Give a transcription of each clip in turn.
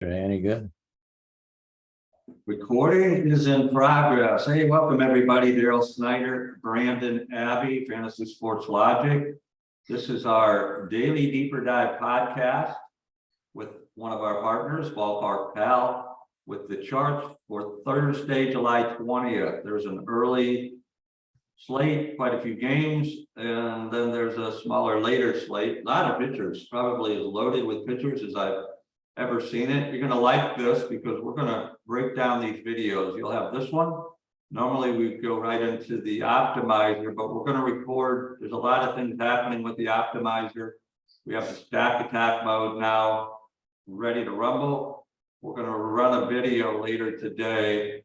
Any good? Recording is in progress. Hey, welcome everybody. Daryl Snyder, Brandon Abbey, Fantasy Sports Logic. This is our daily deeper dive podcast with one of our partners, Ballpark Pal, with the charts for Thursday, July 20th. There's an early slate, quite a few games, and then there's a smaller later slate. A lot of pitchers, probably as loaded with pitchers as I've ever seen it. You're going to like this because we're going to break down these videos. You'll have this one. Normally we go right into the optimizer, but we're going to record. There's a lot of things happening with the optimizer. We have the stack attack mode now ready to rumble. We're going to run a video later today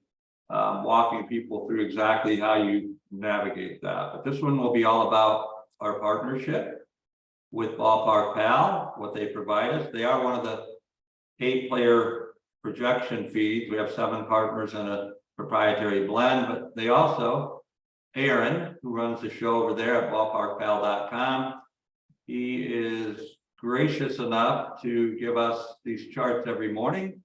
walking people through exactly how you navigate that. But this one will be all about our partnership with Ballpark Pal, what they provide us. They are one of the 8-player projection feeds. We have 7 partners and a proprietary blend, but they also, Aaron, who runs the show over there at ballparkpal.com, he is gracious enough to give us these charts every morning.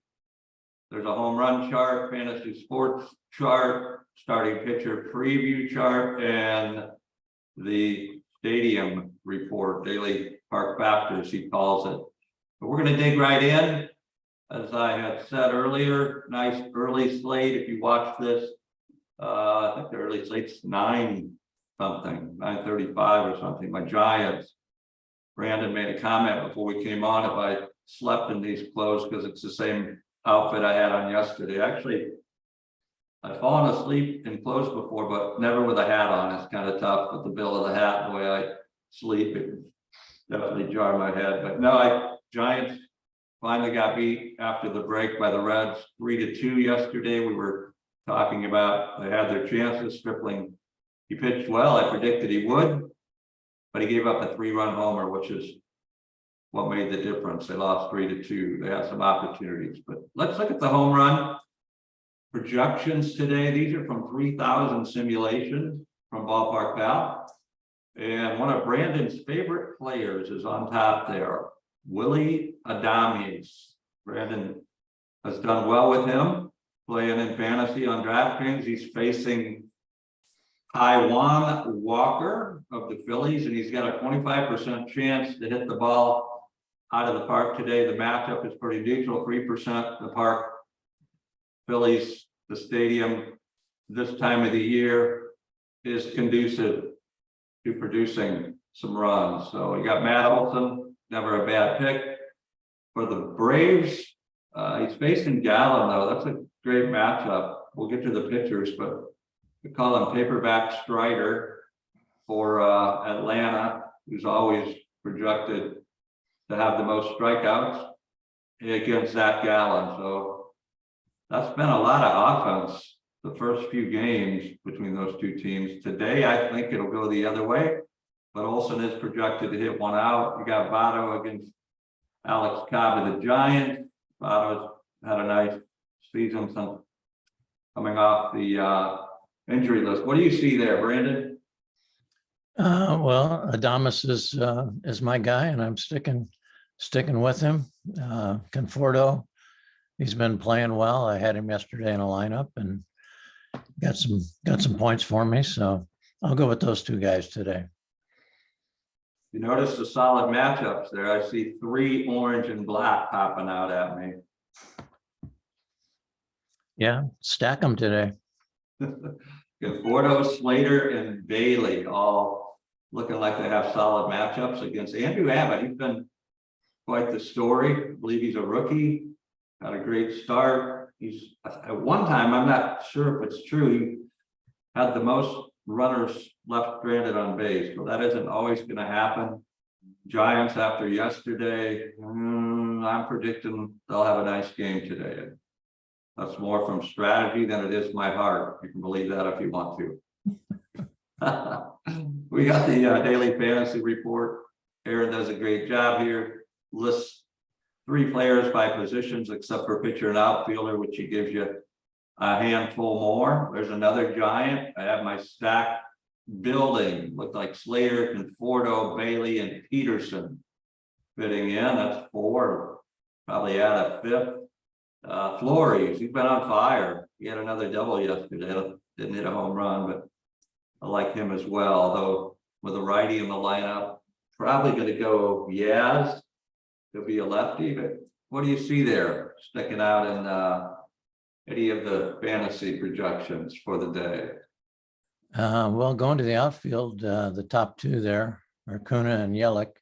There's a home run chart, fantasy sports chart, starting pitcher preview chart, and the stadium report, daily park factors, he calls it. But we're going to dig right in. As I had said earlier, nice early slate. If you watch this, I think the early slate's 9 something, 9:35 or something. My Giants. Brandon made a comment before we came on if I slept in these clothes because it's the same outfit I had on yesterday. Actually, I've fallen asleep in clothes before, but never with a hat on. It's kind of tough with the bill of the hat, the way I sleep. It definitely jar my head. But no, Giants finally got beat after the break by the Reds 3-2 yesterday. We were talking about they had their chances. Stripling, he pitched well. I predicted he would, but he gave up a 3-run homer, which is what made the difference. They lost 3-2. They had some opportunities, but let's look at the home run projections today. These are from 3,000 simulations from Ballpark Pal, and one of Brandon's favorite players is on top there, Willie Adames. Brandon has done well with him playing in fantasy on DraftKings. He's facing Taiwan Walker of the Phillies, and he's got a 25% chance to hit the ball out of the park today. The matchup is pretty neutral, 3% the park. Phillies, the stadium this time of the year is conducive to producing some runs. So you got Matt Olson, never a bad pick. For the Braves, he's facing Gallen, though. That's a great matchup. We'll get to the pitchers, but we call him Paperback Strider for Atlanta, who's always projected to have the most strikeouts against Zach Gallen. So that's been a lot of offense the first few games between those two teams. Today, I think it'll go the other way, but Olsen is projected to hit one out. You got Votto against Alex Cobb of the Giants. Votto's had a nice season since coming off the injury list. What do you see there, Brandon? Well, Adames is my guy, and I'm sticking with him. Conforto, he's been playing well. I had him yesterday in a lineup and got some points for me. So I'll go with those 2 guys today. You notice the solid matchups there. I see 3 orange and black popping out at me. Yeah, stack them today. Conforto, Slater, and Bailey all looking like they have solid matchups against Andrew Abbott. He's been quite the story. I believe he's a rookie, had a great start. He's at one time, I'm not sure if it's true, he had the most runners left stranded on base. Well, that isn't always going to happen. Giants after yesterday, I'm predicting they'll have a nice game today. That's more from strategy than it is my heart. You can believe that if you want to. We got the daily fantasy report. Aaron does a great job here. Lists 3 players by positions except for pitcher and outfielder, which he gives you a handful more. There's another Giant. I have my stack building. Looked like Slater, Conforto, Bailey, and Peterson fitting in. That's 4. Probably add a 5th. Flores, he's been on fire. He had another double yesterday. Didn't hit a home run, but I like him as well. Although with a righty in the lineup, probably going to go Yaz. He'll be a lefty, but what do you see there sticking out in any of the fantasy projections for the day? Well, going to the outfield, the top two there are Kuna and Yelich.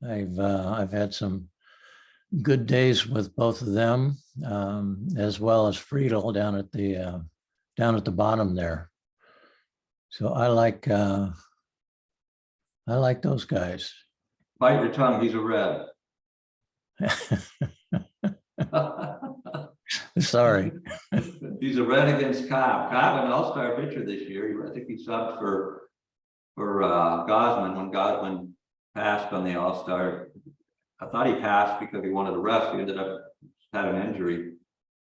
I've had some good days with both of them, as well as Friedel down at the bottom there. So I like those guys. Bite your tongue, he's a red. Sorry. He's a red against Cobb. Cobb, an all-star pitcher this year. I think he subbed for Gosman when Gosman passed on the all-star. I thought he passed because he wanted to rest. He ended up had an injury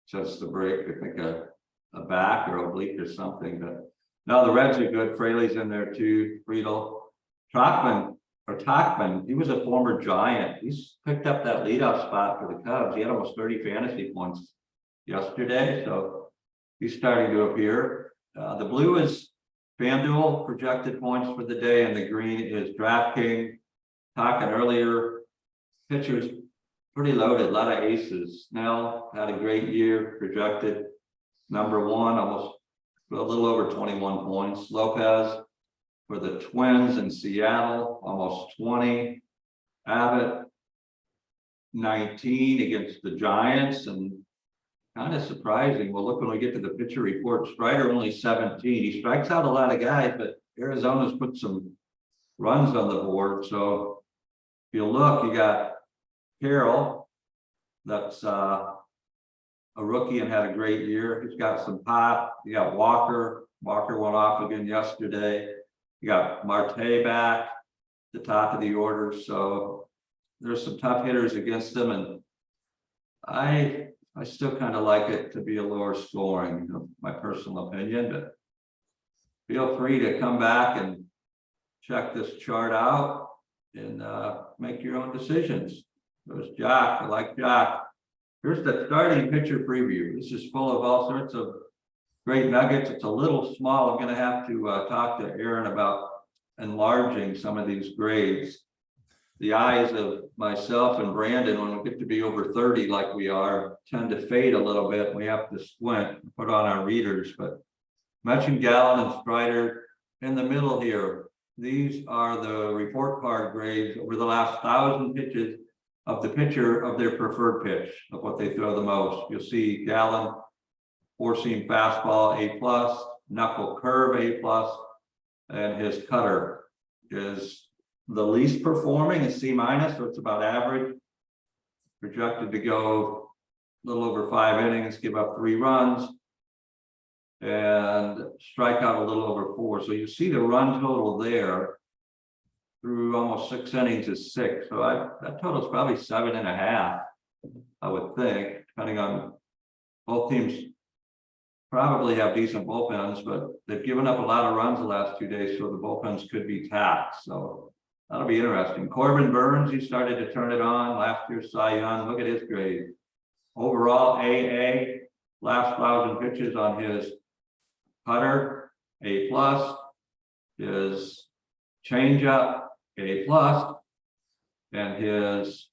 since the break. I think a back or oblique or something. But no, the Reds are good. Fraley's in there too. Friedel, Tachman, he was a former Giant. He's picked up that leadoff spot for the Cubs. He had almost 30 fantasy points yesterday, so he's starting to appear. The blue is FanDuel projected points for the day, and the green is DraftKings. Talking earlier, pitchers pretty loaded, a lot of aces. Snell had a great year, projected number one, almost a little over 21 points. Lopez for the Twins in Seattle, almost 20. Abbott, 19 against the Giants, and kind of surprising. Well, look, when we get to the pitcher report, Strider only 17. He strikes out a lot of guys, but Arizona's put some runs on the board. So if you look, you got Carroll, that's a rookie and had a great year. He's got some pop. You got Walker. Walker went off again yesterday. You got Marte back, the top of the order. So there's some tough hitters against them, and I still kind of like it to be a lower scoring, my personal opinion, but feel free to come back and check this chart out and make your own decisions. There's Jock. I like Jock. Here's the starting pitcher preview. This is full of all sorts of great nuggets. It's a little small. I'm going to have to talk to Aaron about enlarging some of these grades. The eyes of myself and Brandon, when we get to be over 30 like we are, tend to fade a little bit. We have to squint and put on our readers. But mentioned Gallen and Strider in the middle here. These are the report card grades over the last 1,000 pitches of the pitcher of their preferred pitch, of what they throw the most. You'll see Gallen, four-seam fastball, A+, knuckle curve, A+, and his cutter is the least performing, is C-, so it's about average. Projected to go a little over 5 innings, give up 3 runs, and strike out a little over 4. So you see the run total there through almost 6 innings is 6. So that total is probably 7.5, I would think, depending on both teams. Probably have decent bullpens, but they've given up a lot of runs the last 2 days, so the bullpens could be taxed. So that'll be interesting. Corbin Burns, he started to turn it on last year. Cy Young, look at his grade. Overall, AA, last 1,000 pitches on his cutter, A+, his changeup, A+, and his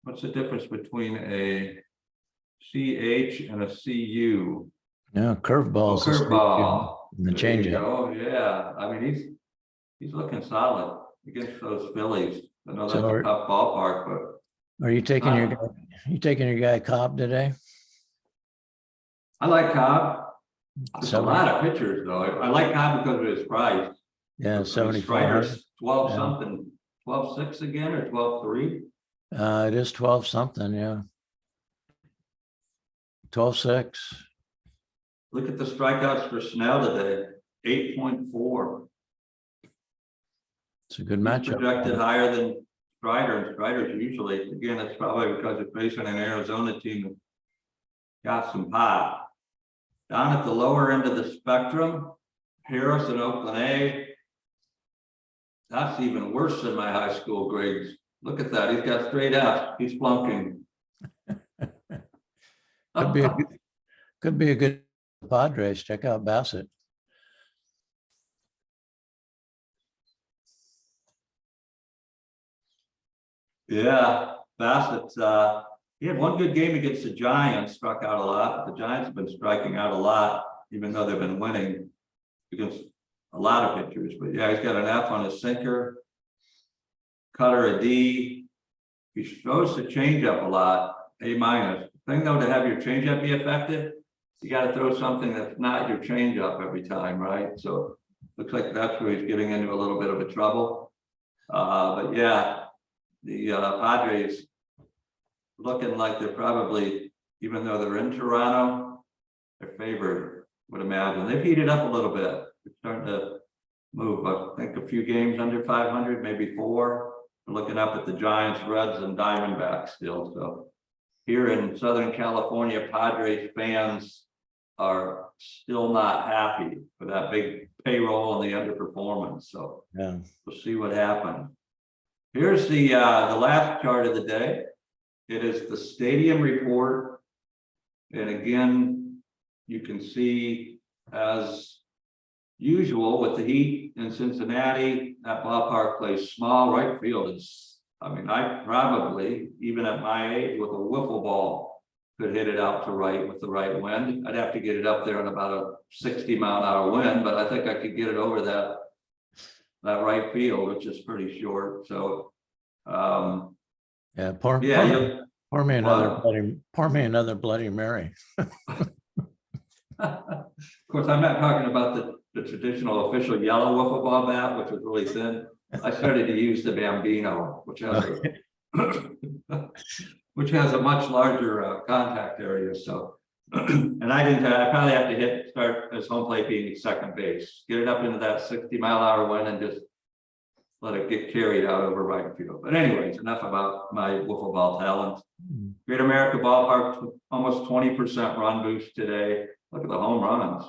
what's the difference between a CH and a CU? Yeah, curveballs. Curveball. The changeup. Oh yeah, I mean he's looking solid against those Phillies. I know that's a tough ballpark, but are you taking your guy Cobb today? I like Cobb. There's a lot of pitchers though. I like Cobb because of his price. Yeah, 74. Strider's 12 something, 12.6 again or 12.3. It is 12 something, yeah. 12.6. Look at the strikeouts for Snell today, 8.4. It's a good matchup. Projected higher than Strider, and Strider's usually, again, it's probably because it's facing an Arizona team that got some pop. Down at the lower end of the spectrum, Harris and Oakland A. That's even worse than my high school grades Look at that. He's got straight F. He's flunking. Could be a good, could be a good Padres. Check out Bassett. Yeah, Bassett, he had one good game against the Giants, struck out a lot. The Giants have been striking out a lot, even though they've been winning against a lot of pitchers. But yeah, he's got an F on his sinker, cutter a D. He throws the changeup a lot, A minus. Thing though, to have your changeup be effective, you got to throw something that's not your changeup every time, right? So looks like that's where he's getting into a little bit of a trouble. But yeah, the Padres looking like they're probably, even though they're in Toronto, they're favored, would imagine. They've heated up a little bit. They're starting to move. I think a few games under 500, maybe 4. We're looking up at the Giants, Reds, and Diamondbacks still. So here in Southern California, Padres fans are still not happy with that big payroll and the underperformance. So Yeah. we'll see what happens. Here's the last chart of the day. It is the stadium report. And again, you can see, as usual with the Heat in Cincinnati, that ballpark plays small. Right field is, I mean, I probably, even at my age, with a wiffle ball, could hit it out to right with the right wind. I'd have to get it up there in about a 60-mile-an-hour wind, but I think I could get it over that right field, which is pretty short. So Yeah, pour me another Bloody Mary. of course, I'm not talking about the traditional official yellow wiffle ball bat, which was really thin. I started to use the Bambino, which has which has a much larger contact area. So, and I probably have to start as home plate being second base, get it up into that 60-mile-an-hour wind and just let it get carried out over right field. But anyways, enough about my wiffle ball talent. Great America Ballpark, almost 20% run boost today. Look at the home runs.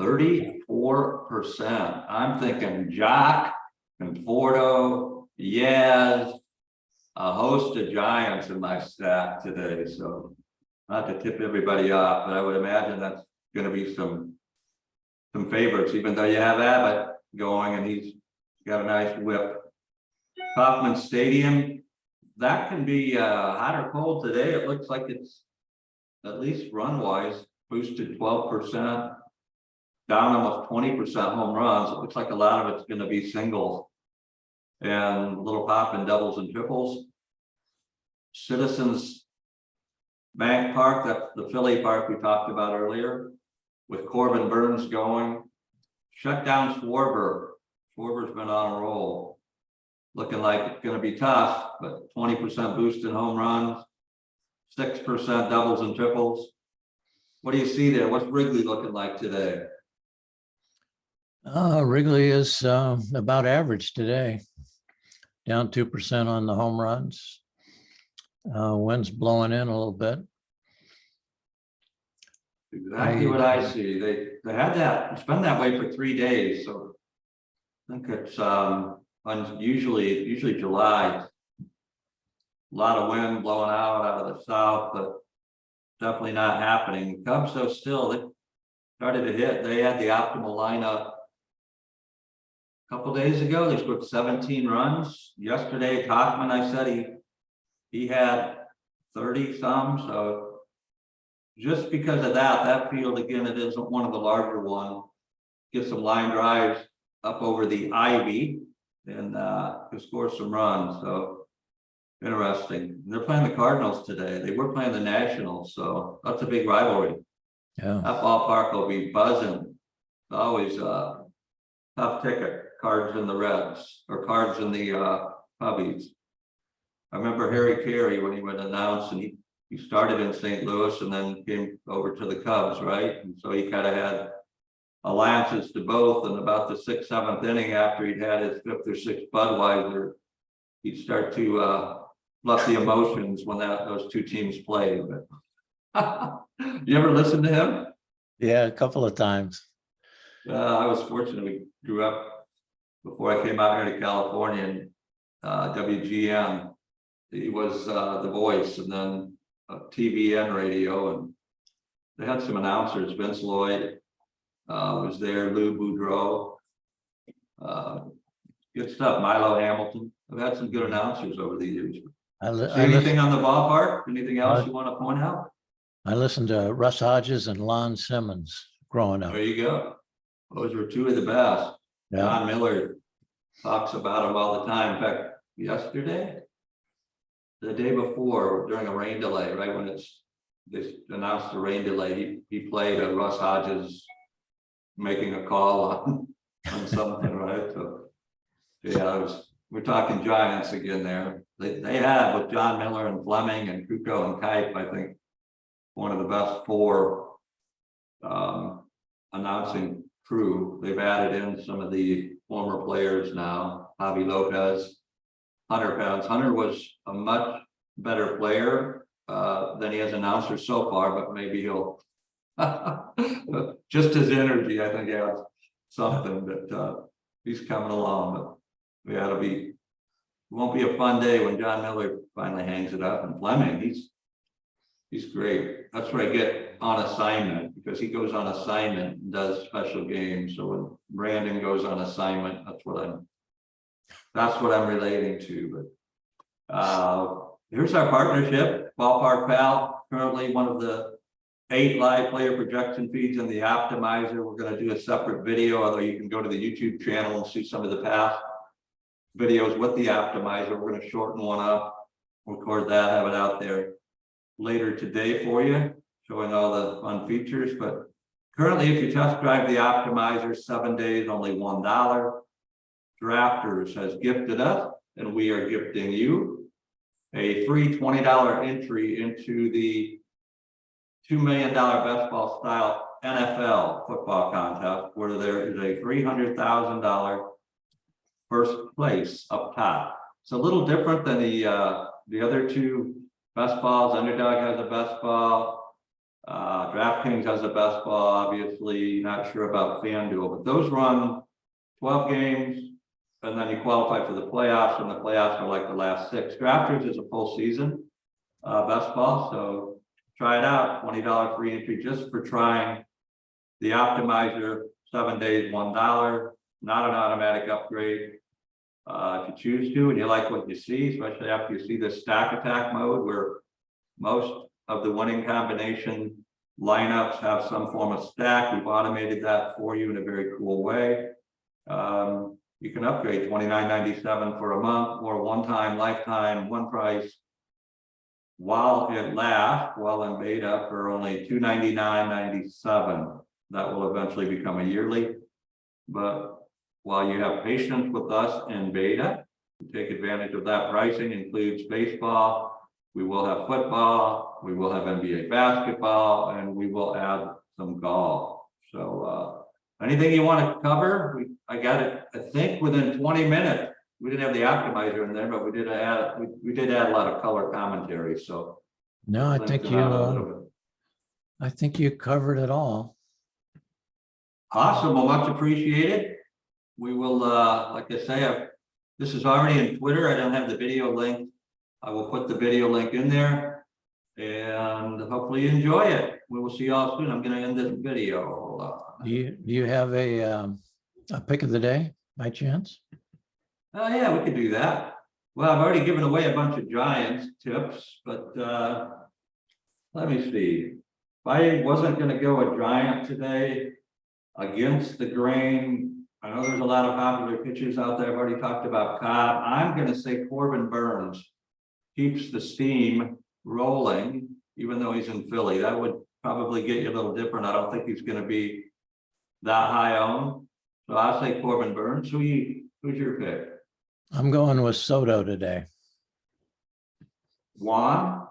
34%. I'm thinking Jock, Conforto, Yaz, a host of giants in my stack today. So not to tip everybody off, but I would imagine that's going to be some favorites, even though you have Abbott going and he's got a nice whip. Kauffman Stadium, that can be hot or cold today. It looks like it's, at least run-wise, boosted 12%, down almost 20% home runs. It looks like a lot of it's going to be singles and little pop and doubles and triples. Citizens Bank Park, that's the Philly park we talked about earlier, with Corbin Burns going. Shut down Schwarber. Schwarber's been on a roll. Looking like it's going to be tough, but 20% boost in home runs, 6% doubles and triples. What do you see there? What's Wrigley looking like today? Wrigley is about average today, down 2% on the home runs. Wind's blowing in a little bit. Exactly what I see. They had that. It's been that way for 3 days, so I think it's usually July. A lot of wind blowing out of the south, but definitely not happening. The Cubs, though, still they started to hit. They had the optimal lineup a couple days ago. They scored 17 runs. Yesterday, Tachman, I said he had 30 some. So just because of that field, again, it isn't one of the larger ones. Get some line drives up over the ivy and to score some runs. So interesting. They're playing the Cardinals today. They were playing the Nationals, so that's a big rivalry. Yeah, that ballpark will be buzzing. It's always a tough ticket. Cards in the Reds or Cards in the Cubbies. I remember Harry Carey when he would announce, and he started in St. Louis and then came over to the Cubs, right? And so he kind of had alliances to both. And about the 6th, 7th inning, after he'd had his 5th or 6th Budweiser, he'd start to let the emotions when those two teams played. But you ever listen to him? Yeah, a couple of times. I was fortunate. We grew up before I came out here to California, and WGN. He was the voice, and then TVN radio, and they had some announcers. Vince Lloyd was there, Lou Boudreau, good stuff. Milo Hamilton. I've had some good announcers over the years. See anything on the ballpark? Anything else you want to point out? I listened to Russ Hodges and Lon Simmons growing up. There you go. Those were two of the best. Yeah. John Miller talks about them all the time. In fact, yesterday, the day before, during a rain delay, right when they announced the rain delay, he played a Russ Hodges making a call on something, right? So yeah, we're talking Giants again there. They had, with John Miller and Fleming and Kukoc and Kipe, I think one of the best four announcing crew. They've added in some of the former players now. Javi Lopez, Hunter Pence. Hunter was a much better player than he has announced so far, but maybe he'll just his energy, I think, adds something that he's coming along. But yeah, it won't be a fun day when John Miller finally hangs it up. And Fleming, he's great. That's where I get on assignment, because he goes on assignment and does special games. So when Brandon goes on assignment, that's what I'm relating to. But here's our partnership, Ballpark Pal, currently one of the 8 live player projection feeds in the optimizer. We're going to do a separate video, although you can go to the YouTube channel and see some of the past videos with the optimizer. We're going to shorten one up, record that, have it out there later today for you, showing all the fun features. But currently, if you test drive the optimizer, 7 days, only $1. Drafters has gifted us, and we are gifting you a free $20 entry into the $2 million best ball style NFL football contest, where there is a $300,000 first place up top. It's a little different than the other two best balls. Underdog has a best ball. DraftKings has a best ball. Obviously, not sure about FanDuel, but those run 12 games, and then you qualify for the playoffs, and the playoffs are like the last 6. Drafters is a full season best ball, so try it out. $20 free entry just for trying the optimizer. 7 days, $1. Not an automatic upgrade. If you choose to, and you like what you see, especially after you see the stack attack mode, where most of the winning combination lineups have some form of stack. We've automated that for you in a very cool way. You can upgrade $29.97 for a month, or one-time, lifetime, one price, while it lasts, while in beta, for only $299.97. That will eventually become a yearly. But while you have patience with us in beta, take advantage of that pricing. Includes baseball, we will have football, we will have NBA basketball, and we will add some golf. So anything you want to cover, I got it, I think, within 20 minutes. We didn't have the optimizer in there, but we did add a lot of color commentary. So no, I think you covered it all. Awesome. Well, much appreciated. We will, like I say, this is already in Twitter. I don't have the video link. I will put the video link in there, and hopefully you enjoy it. We will see you all soon. I'm going to end this video. Do you have a pick of the day by chance? Oh yeah, we could do that. Well, I've already given away a bunch of Giants tips, but let me see. If I wasn't going to go a Giant today, against the grain, I know there's a lot of popular pitchers out there. I've already talked about Cobb. I'm going to say Corbin Burns keeps the steam rolling, even though he's in Philly. That would probably get you a little different. I don't think he's going to be that high owned. So I'll say Corbin Burns. Who's your pick? I'm going with Soto today. Juan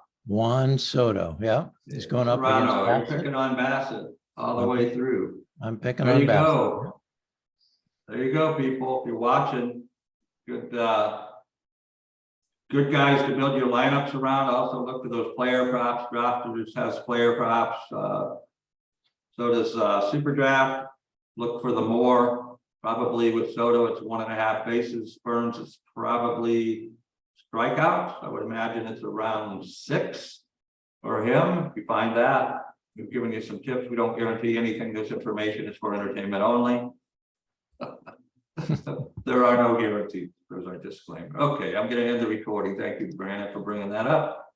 Soto. Yeah, he's going up against Bassett. You're picking on Bassett all the way through. I'm picking on Bassett. There you go, people. If you're watching, good guys to build your lineups around. Also look for those player props. Drafters has player props. So does Super Draft. Look for the more Probably with Soto, it's 1.5 bases. Burns, it's probably strikeouts. I would imagine it's around 6 for him. If you find that, we've given you some tips. We don't guarantee anything. This information is for entertainment only. There are no guarantees. There's our disclaimer. Okay, I'm going to end the recording. Thank you, Brandon, for bringing that up.